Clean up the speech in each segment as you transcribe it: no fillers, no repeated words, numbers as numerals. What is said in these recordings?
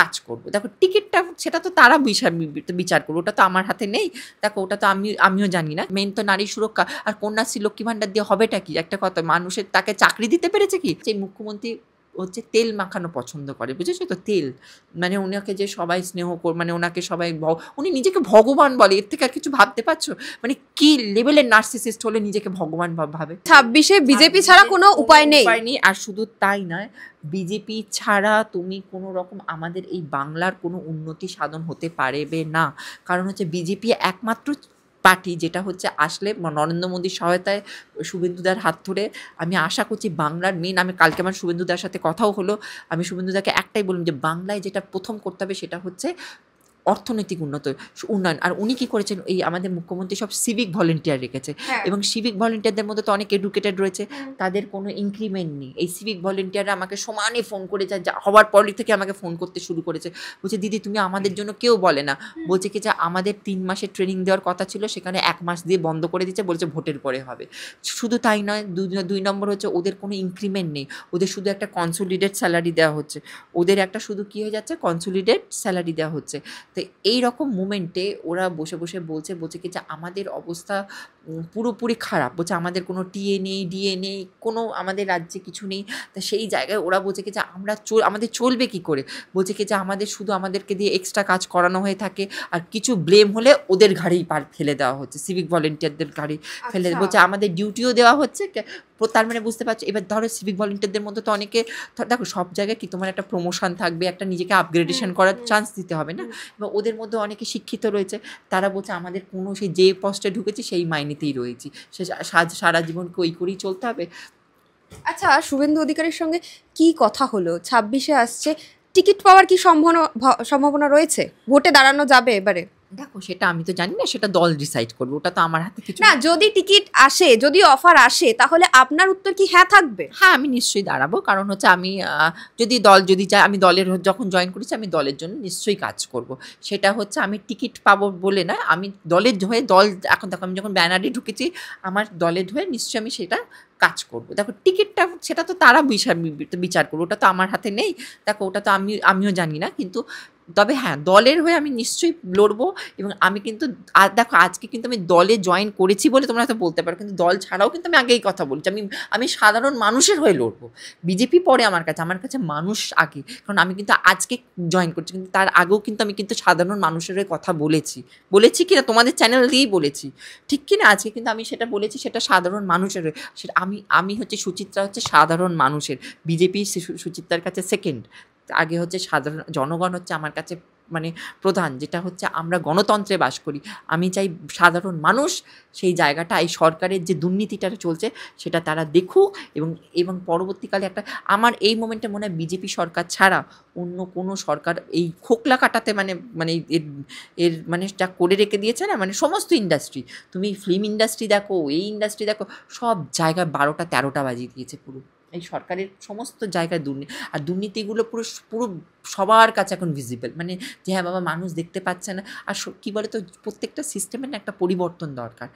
কাজ করবো। দেখো টিকিটটা সেটা তো তারা বিচার করবো, ওটা তো আমার হাতে নেই। দেখো ওটা তো আমিও জানি না। মেন তো নারী সুরক্ষা। আর কন্যাশ্রী লক্ষ্মী ভাণ্ডার দিয়ে হবেটা কি? একটা কথা, মানুষের তাকে চাকরি দিতে পেরেছে কি? সেই মুখ্যমন্ত্রী হচ্ছে তেল মাখানো পছন্দ করে, বুঝেছো তো? তেল মানে ওনাকে যে সবাই স্নেহ মানে ওনাকে সবাই উনি নিজেকে ভগবান বলে, এর থেকে আর কিছু ভাবতে পারছো? মানে কি লেভেলের নার্সিসিস্ট হলে নিজেকে ভগবান ভাবে? 26-এ বিজেপি ছাড়া কোনো উপায় নেই। আর শুধু তাই নয়, বিজেপি ছাড়া তুমি কোনো রকম আমাদের এই বাংলার কোনো উন্নতি সাধন হতে পারবে না। কারণ হচ্ছে বিজেপি একমাত্র পার্টি যেটা হচ্ছে আসলে নরেন্দ্র মোদীর সহায়তায় শুভেন্দুদার হাত ধরে, আমি আশা করছি বাংলার মেন, আমি কালকে আমার শুভেন্দুদার সাথে কথাও হলো, আমি শুভেন্দুদাকে একটাই বললাম যে বাংলায় যেটা প্রথম করতে হবে সেটা হচ্ছে অর্থনৈতিক উন্নয়ন। আর উনি কি করেছেন, এই আমাদের মুখ্যমন্ত্রী সব সিভিক ভলেন্টিয়ার রেখেছে, এবং সিভিক ভলেন্টিয়ারদের মধ্যে তো অনেক এডুকেটেড রয়েছে, তাদের কোনো ইনক্রিমেন্ট নেই। এই সিভিক ভলেন্টিয়াররা আমাকে সমানে ফোন করে যায়, হওয়ার পর থেকে আমাকে ফোন করতে শুরু করেছে, বলছে দিদি তুমি আমাদের জন্য কেউ বলে না, বলছে কি যে আমাদের 3 মাসের ট্রেনিং দেওয়ার কথা ছিল, সেখানে 1 মাস দিয়ে বন্ধ করে দিচ্ছে, বলছে ভোটের পরে হবে। শুধু তাই নয়, 2 নম্বর হচ্ছে ওদের কোনো ইনক্রিমেন্ট নেই, ওদের শুধু একটা কনসোলিডেট স্যালারি দেওয়া হচ্ছে, ওদের একটা শুধু কী হয়ে যাচ্ছে, কনসোলিডেট স্যালারি দেওয়া হচ্ছে। তো এই রকম মোমেন্টে ওরা বসে বলছে কি যে আমাদের অবস্থা পুরোপুরি খারাপ, বলছে আমাদের কোনো টিএ নেই, ডিএ নেই, কোনো আমাদের রাজ্যে কিছু নেই। তা সেই জায়গায় ওরা বলছে কি যে আমাদের চলবে কি করে, বলছে কি যে শুধু আমাদেরকে দিয়ে এক্সট্রা কাজ করানো হয়ে থাকে, আর কিছু ব্লেম হলে ওদের ঘাড়েই ফেলে দেওয়া হচ্ছে, সিভিক ভলেন্টিয়ারদের ঘাড়ে ফেলে, বলছে আমাদের ডিউটিও দেওয়া হচ্ছে। তার মানে বুঝতে পারছো, এবার ধরো সিভিক ভলেন্টিয়ারদের মধ্যে তো অনেকে, দেখো সব জায়গায় কি তোমার একটা প্রমোশন থাকবে, একটা নিজেকে আপগ্রেডেশন করার চান্স দিতে হবে না? এবার ওদের মধ্যে অনেকে শিক্ষিত রয়েছে, তারা বলছে আমাদের কোনো সেই যে পোস্টে ঢুকেছি সেই মাইনেতেই রয়েছি, সে সারা জীবনকে ওই করেই চলতে হবে। আচ্ছা, শুভেন্দু অধিকারীর সঙ্গে কি কথা হলো? 26-এ আসছে, টিকিট পাওয়ার কি সম্ভাবনা রয়েছে? ভোটে দাঁড়ানো যাবে এবারে? দেখো সেটা আমি তো জানি না, সেটা দল ডিসাইড করবে, ওটা তো আমার হাতে কিছু না। যদি টিকিট আসে, যদি অফার আসে, তাহলে আপনার উত্তর কি হ্যাঁ থাকবে? হ্যাঁ, আমি নিশ্চয়ই দাঁড়াবো। কারণ হচ্ছে আমি যদি চাই, আমি দলের যখন জয়েন করেছি আমি দলের জন্য নিশ্চয়ই কাজ করব। সেটা হচ্ছে আমি টিকিট পাবো বলে না, আমি দলের হয়ে এখন দেখো আমি যখন ব্যানারে ঢুকেছি, আমার দলের হয়ে নিশ্চয়ই আমি সেটা কাজ করব। দেখো টিকিটটা সেটা তো তারা বিচার করবো, ওটা তো আমার হাতে নেই। দেখো ওটা তো আমিও জানি না, কিন্তু তবে হ্যাঁ, দলের হয়ে আমি নিশ্চয়ই লড়বো। এবং আমি কিন্তু দেখো আজকে কিন্তু আমি দলে জয়েন করেছি বলে তোমরা হয়তো বলতে পারো, কিন্তু দল ছাড়াও কিন্তু আমি আগেই কথা বলছি, আমি সাধারণ মানুষের হয়ে লড়বো। বিজেপি পরে আমার কাছে মানুষ আগে। কারণ আমি কিন্তু আজকে জয়েন করছি, কিন্তু তার আগেও কিন্তু আমি কিন্তু সাধারণ মানুষের হয়ে কথা বলেছি কিনা তোমাদের চ্যানেল দিয়েই বলেছি, ঠিক কিনা? আজকে কিন্তু আমি সেটা বলেছি, সেটা সাধারণ মানুষের হয়ে। সেটা আমি হচ্ছে সুচিত্রা হচ্ছে সাধারণ মানুষের, বিজেপি সুচিত্রার কাছে সেকেন্ড, আগে হচ্ছে সাধারণ জনগণ হচ্ছে আমার কাছে মানে প্রধান, যেটা হচ্ছে আমরা গণতন্ত্রে বাস করি। আমি চাই সাধারণ মানুষ সেই জায়গাটা, এই সরকারের যে দুর্নীতিটা চলছে সেটা তারা দেখুক, এবং পরবর্তীকালে আমার এই মোমেন্টে মনে হয় বিজেপি সরকার ছাড়া অন্য কোনো সরকার এই খোকলা কাটাতে মানে এর মানে যা করে রেখে দিয়েছে না, মানে সমস্ত ইন্ডাস্ট্রি, তুমি ফিল্ম ইন্ডাস্ট্রি দেখো, এই ইন্ডাস্ট্রি দেখো, সব জায়গায় 12টা 13টা বাজিয়ে দিয়েছে পুরো। এই সরকারের সমস্ত জায়গায় আর দুর্নীতিগুলো পুরো সবার কাছে এখন ভিজিবল, মানে যে হ্যাঁ বাবা মানুষ দেখতে পাচ্ছে না। আর কী বলে তো, প্রত্যেকটা সিস্টেমের না একটা পরিবর্তন দরকার।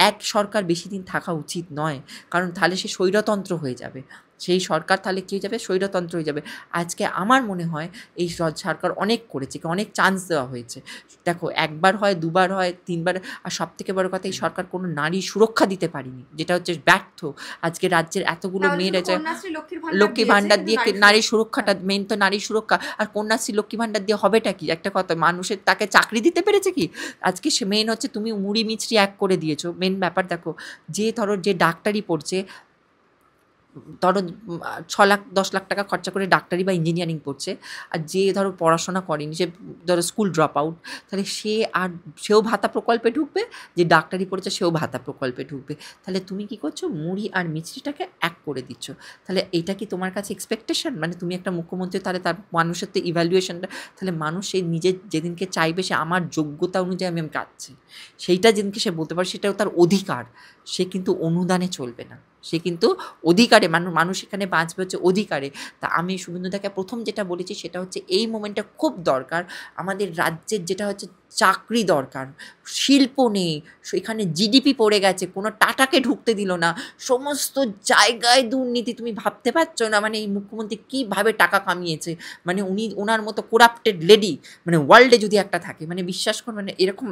এক সরকার বেশি দিন থাকা উচিত নয়, কারণ তাহলে সে স্বৈরতন্ত্র হয়ে যাবে। সেই সরকার তাহলে কী হয়ে যাবে, স্বৈরতন্ত্র হয়ে যাবে। আজকে আমার মনে হয় এই সরকার অনেক করেছে, অনেক চান্স দেওয়া হয়েছে। দেখো 1বার হয়, 2বার হয়, 3বার। আর সবথেকে বড় কথা, এই সরকার কোনো নারী সুরক্ষা দিতে পারেনি, যেটা হচ্ছে ব্যর্থ। আজকে রাজ্যের এতগুলো মেয়েরা লক্ষ্মী ভাণ্ডার দিয়ে নারী সুরক্ষাটা, মেন তো নারী সুরক্ষা। আর কন্যাশ্রী লক্ষ্মী ভাণ্ডার দিয়ে হবেটা কি? একটা কথা, মানুষের তাকে চাকরি দিতে পেরেছে কি? আজকে সে মেন হচ্ছে তুমি মুড়ি মিছরি এক করে দিয়েছো। মেন ব্যাপার দেখো, যে ডাক্তারি পড়ছে, ধরো 6 লাখ 10 লাখ টাকা খরচা করে ডাক্তারি বা ইঞ্জিনিয়ারিং পড়ছে, আর যে ধরো পড়াশোনা করেনি, সে ধরো স্কুল ড্রপ আউট, তাহলে সেও ভাতা প্রকল্পে ঢুকবে, যে ডাক্তারি পড়েছে সেও ভাতা প্রকল্পে ঢুকবে। তাহলে তুমি কি করছো, মুড়ি আর মিছরিটাকে এক করে দিচ্ছ। তাহলে এটা কি তোমার কাছে এক্সপেকটেশন? মানে তুমি একটা মুখ্যমন্ত্রী, তাহলে তার মানুষের তো ইভ্যালুয়েশনটা, তাহলে মানুষ সেই নিজের যেদিনকে চাইবে সে আমার যোগ্যতা অনুযায়ী আমি কাটছি, সেইটা যেদিনকে সে বলতে পারে সেটাও তার অধিকার, সে কিন্তু অনুদানে চলবে না। সে কিন্তু অধিকারে মানুষ এখানে বাঁচবে হচ্ছে অধিকারে। তা আমি শুভেন্দুদাকে প্রথম যেটা বলেছি সেটা হচ্ছে এই মোমেন্টটা খুব দরকার। আমাদের রাজ্যের যেটা হচ্ছে চাকরি দরকার, শিল্প নেই, এখানে জিডিপি পড়ে গেছে, কোনো টাটাকে ঢুকতে দিল না, সমস্ত জায়গায় দুর্নীতি, তুমি ভাবতে পারছো না মানে এই মুখ্যমন্ত্রী কীভাবে টাকা কামিয়েছে। মানে ওনার মতো করাপ্টেড লেডি মানে ওয়ার্ল্ডে যদি একটা থাকে, মানে বিশ্বাস করুন মানে এরকম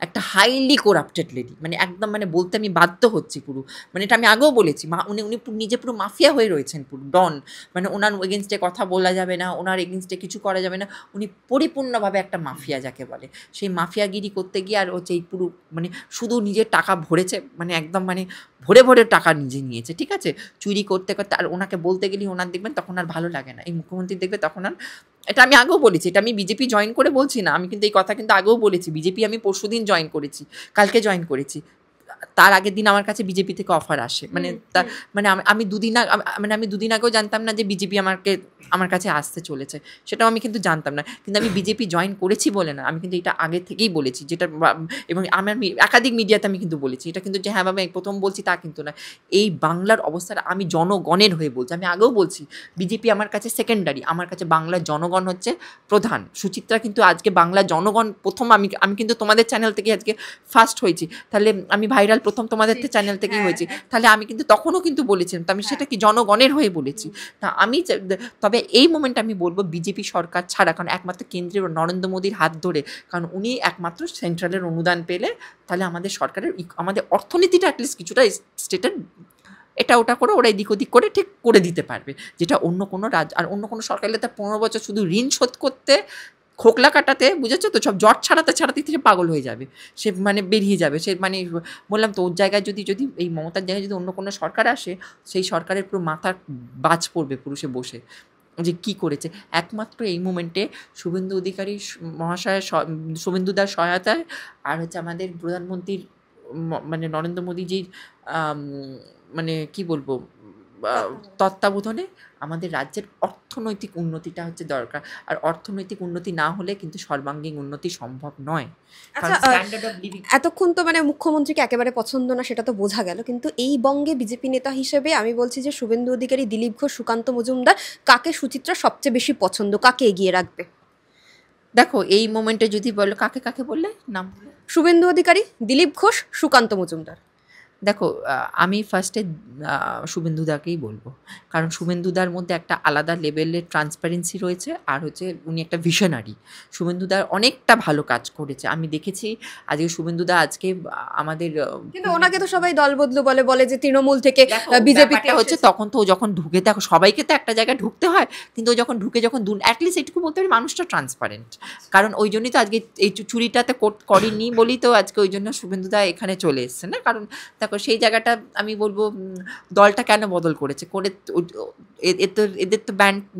একটা হাইলি করাপ্টেড লেডি, মানে একদম মানে বলতে আমি বাধ্য হচ্ছি পুরো, মানে এটা আমি আগেও বলেছি, উনি নিজে পুরো মাফিয়া হয়ে রয়েছেন, পুরো ডন, মানে ওনার এগেনস্টে কথা বলা যাবে না, ওনার এগেনস্টে কিছু করা যাবে না, উনি পরিপূর্ণভাবে একটা মাফিয়া যাকে বলে, সেই মাফিয়াগিরি করতে গিয়ে আর হচ্ছে এই পুরো মানে শুধু নিজের টাকা ভরেছে, মানে একদম মানে ভরে ভরে টাকা নিজে নিয়েছে, ঠিক আছে, চুরি করতে করতে। আর ওনাকে বলতে গেলে ওনার দেখবেন তখন আর ভালো লাগে না, এই মুখ্যমন্ত্রী দেখবে তখন আর, এটা আমি আগেও বলেছি, এটা আমি বিজেপি জয়েন করে বলছি না, আমি কিন্তু এই কথা কিন্তু আগেও বলেছি, বিজেপি আমি পরশুদিন জয়েন করেছি, কালকে জয়েন করেছি, তার আগের দিন আমার কাছে বিজেপি থেকে অফার আসে, মানে মানে আমি দুদিন আগেও জানতাম না যে বিজেপি আমার কাছে আসতে চলেছে, সেটাও আমি কিন্তু জানতাম না, কিন্তু আমি বিজেপি জয়েন করেছি বলে না, আমি কিন্তু এটা আগে থেকেই বলেছি, যেটা এবং আমার একাধিক মিডিয়াতে আমি কিন্তু বলেছি, এটা কিন্তু যে হ্যাঁ বাবা প্রথম বলছি তা কিন্তু না, এই বাংলার অবস্থাটা আমি জনগণের হয়ে বলছি, আমি আগেও বলছি বিজেপি আমার কাছে সেকেন্ডারি, আমার কাছে বাংলার জনগণ হচ্ছে প্রধান। সুচিত্রা কিন্তু আজকে বাংলার জনগণ প্রথম, আমি কিন্তু তোমাদের চ্যানেল থেকে আজকে ফার্স্ট হয়েছি, তাহলে আমি ভাইরাল প্রথম তোমাদের চ্যানেল থেকেই হয়েছি, তাহলে আমি কিন্তু তখনও কিন্তু বলেছিলাম, তো আমি সেটা কি জনগণের হয়ে বলেছি। তা আমি তবে এই মোমেন্টে আমি বলবো বিজেপি সরকার ছাড়া, কারণ একমাত্র কেন্দ্রীয় নরেন্দ্র মোদীর হাত ধরে, কারণ উনি একমাত্র সেন্ট্রালের অনুদান পেলে তাহলে আমাদের সরকারের আমাদের অর্থনীতিটা অ্যাটলিস্ট কিছুটা স্টেটের এটা ওটা করে ওরা এদিক ওদিক করে ঠিক করে দিতে পারবে, যেটা অন্য কোনো রাজ্য আর অন্য কোনো সরকার তার 15 বছর শুধু ঋণ শোধ করতে, খোকলা কাটাতে, বুঝেছো তো, সব জট ছাড়াতে সে পাগল হয়ে যাবে, সে মানে বেরিয়ে যাবে, সে মানে বললাম তো ওর জায়গায় যদি এই মমতার জায়গায় যদি অন্য কোনো সরকার আসে, সেই সরকারের পুরো মাথার বাজ পড়বে পুরো সে বসে, যে কী করেছে। একমাত্র এই মোমেন্টে শুভেন্দু অধিকারী মহাশয়ের শুভেন্দুদার সহায়তায় আর হচ্ছে আমাদের প্রধানমন্ত্রীর মানে নরেন্দ্র মোদীজির মানে কি বলবো তত্ত্বাবধানে আমাদের রাজ্যের অর্থনৈতিক উন্নতিটা হচ্ছে দরকার, আর অর্থনৈতিক উন্নতি না হলে কিন্তু সর্বাঙ্গীন উন্নতি সম্ভব নয়। এতক্ষণ তো মানে মুখ্যমন্ত্রীকে একেবারে পছন্দ না সেটা তো বোঝা গেল, কিন্তু এই বঙ্গে বিজেপি নেতা হিসেবে আমি বলছি যে শুভেন্দু অধিকারী, দিলীপ ঘোষ, সুকান্ত মজুমদার, কাকে সুচিত্রা সবচেয়ে বেশি পছন্দ, কাকে এগিয়ে রাখবে? দেখো এই মোমেন্টে যদি বলো কাকে বললে নাম, শুভেন্দু অধিকারী, দিলীপ ঘোষ, সুকান্ত মজুমদার। দেখো আমি ফার্স্টে শুভেন্দুদাকেই বলবো, কারণ শুভেন্দুদার মধ্যে একটা আলাদা লেভেলের ট্রান্সপারেন্সি রয়েছে, আর হচ্ছে উনি একটা ভিশনারি, শুভেন্দুদার অনেকটা ভালো কাজ করেছে, আমি দেখেছি আজকে শুভেন্দুদা আজকে আমাদের, কিন্তু ওনাকে তো সবাই দল বদলু বলে যে তৃণমূল থেকে বিজেপিতে হচ্ছে, তখন তো ও যখন ঢুকে, দেখো সবাইকে তো একটা জায়গায় ঢুকতে হয়, কিন্তু ও যখন ঢুকে অ্যাটলিস্ট এইটুকু বলতে পারি মানুষটা ট্রান্সপারেন্ট, কারণ ওই জন্যই তো আজকে এই চুরিটাতে করেনি বলেই তো আজকে ওই জন্য শুভেন্দুদা এখানে চলে এসছে না, কারণ সেই জায়গাটা আমি বলবো দলটা কেন বদল করেছে করে এদের তো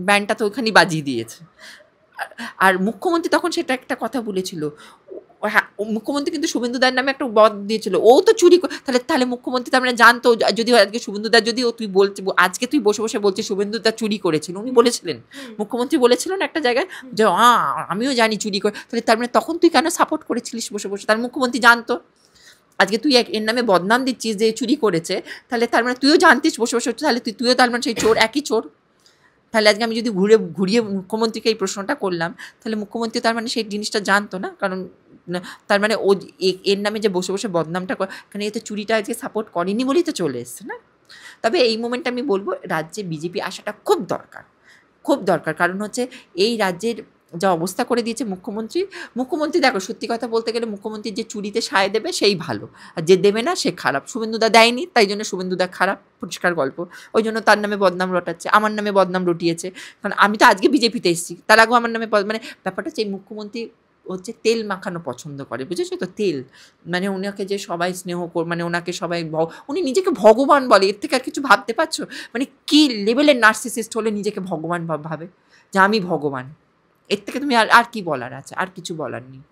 ব্যান্ডটা তো ওখানেই বাজিয়ে দিয়েছে। আর মুখ্যমন্ত্রী তখন সেটা একটা কথা বলেছিল, হ্যাঁ মুখ্যমন্ত্রী কিন্তু শুভেন্দুদার নামে একটা বদ দিয়েছিল, ও তো চুরি তাহলে মুখ্যমন্ত্রী তার মানে জানতো, যদি আজকে শুভেন্দুদার যদি তুই বলছি আজকে তুই বসে বসে বলছিস শুভেন্দুদা চুরি করেছিল, উনি বলেছিলেন, মুখ্যমন্ত্রী বলেছিলেন একটা জায়গায় যে আমিও জানি চুরি করে, তাহলে তার মানে তখন তুই কেন সাপোর্ট করেছিলিস বসে বসে, তার মুখ্যমন্ত্রী জানতো, আজকে তুই এর নামে বদনাম দিচ্ছিস যে চুরি করেছে, তাহলে তার মানে তুইও জানতিস বসে বসে, তাহলে তুইও তার মানে সেই চোর, একই চোর, তাহলে আজকে আমি যদি ঘুরিয়ে মুখ্যমন্ত্রীকে এই প্রশ্নটা করলাম, তাহলে মুখ্যমন্ত্রী তার মানে সেই জিনিসটা জানতো না, কারণ তার মানে ও এর নামে যে বসে বসে বদনামটা কারণ এ তো চুরিটা আজকে সাপোর্ট করেনি বলেই তো চলে এসছে না। তবে এই মোমেন্টে আমি বলবো রাজ্যে বিজেপি আসাটা খুব দরকার, কারণ হচ্ছে এই রাজ্যের যা অবস্থা করে দিয়েছে মুখ্যমন্ত্রী দেখো সত্যি কথা বলতে গেলে মুখ্যমন্ত্রী যে চুরিতে সায় দেবে সেই ভালো, আর যে দেবে না সে খারাপ, শুভেন্দুদা দেয়নি তাই জন্য শুভেন্দুদা খারাপ, পরিষ্কার গল্প, ওই জন্য তার নামে বদনাম রটাচ্ছে, আমার নামে বদনাম রটিয়েছে, কারণ আমি তো আজকে বিজেপিতে এসেছি, তার আগেও আমার নামে মানে ব্যাপারটা হচ্ছে এই মুখ্যমন্ত্রী হচ্ছে তেল মাখানো পছন্দ করে, বুঝেছো তো, তেল মানে ওনাকে যে সবাই স্নেহ মানে ওনাকে সবাই উনি নিজেকে ভগবান বলে, এর থেকে আর কিছু ভাবতে পারছো, মানে কি লেভেলের নার্সিসিস্ট হলে নিজেকে ভগবান ভাবে যে আমি ভগবান, এর থেকে তুমি আর কি বলার আছে, আর কিছু বলার নেই।